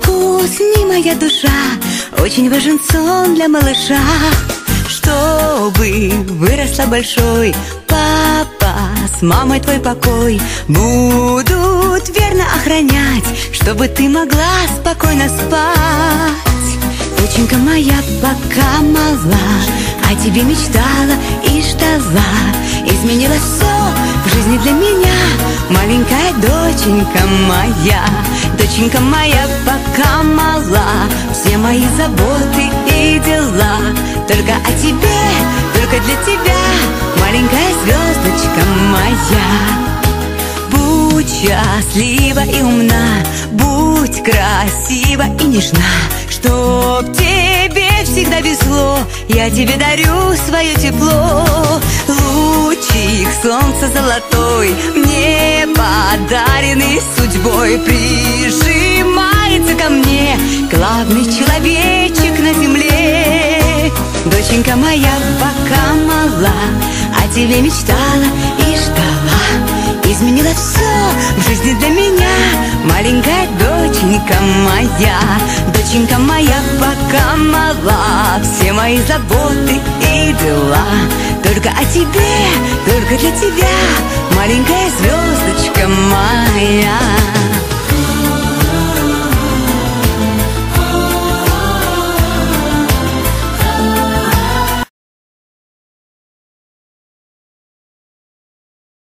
усни, усни, моя душа. Очень важен сон для малыша. Чтобы выросла большой, папа с мамой твой покой будут верно охранять, чтобы ты могла спокойно спать. Доченька моя пока мала, о тебе мечтала и ждала. Изменила все в жизни для меня, маленькая доченька моя. Доченька моя пока мала, все мои заботы и дела только о тебе, только для тебя, маленькая звездочка моя. Будь счастлива и умна, будь красива и нежна, чтоб тебе всегда везло, я тебе дарю свое тепло. Лучик солнца золотой, мне подаренный судьбой, прижимается ко мне главный человечек на земле. Доченька моя пока мала, о тебе мечтала и ждала. Изменила все в жизни для меня, маленькая доченька моя. Доченька моя пока мала, все мои заботы и дела только о тебе, только для тебя, маленькая звездочка моя.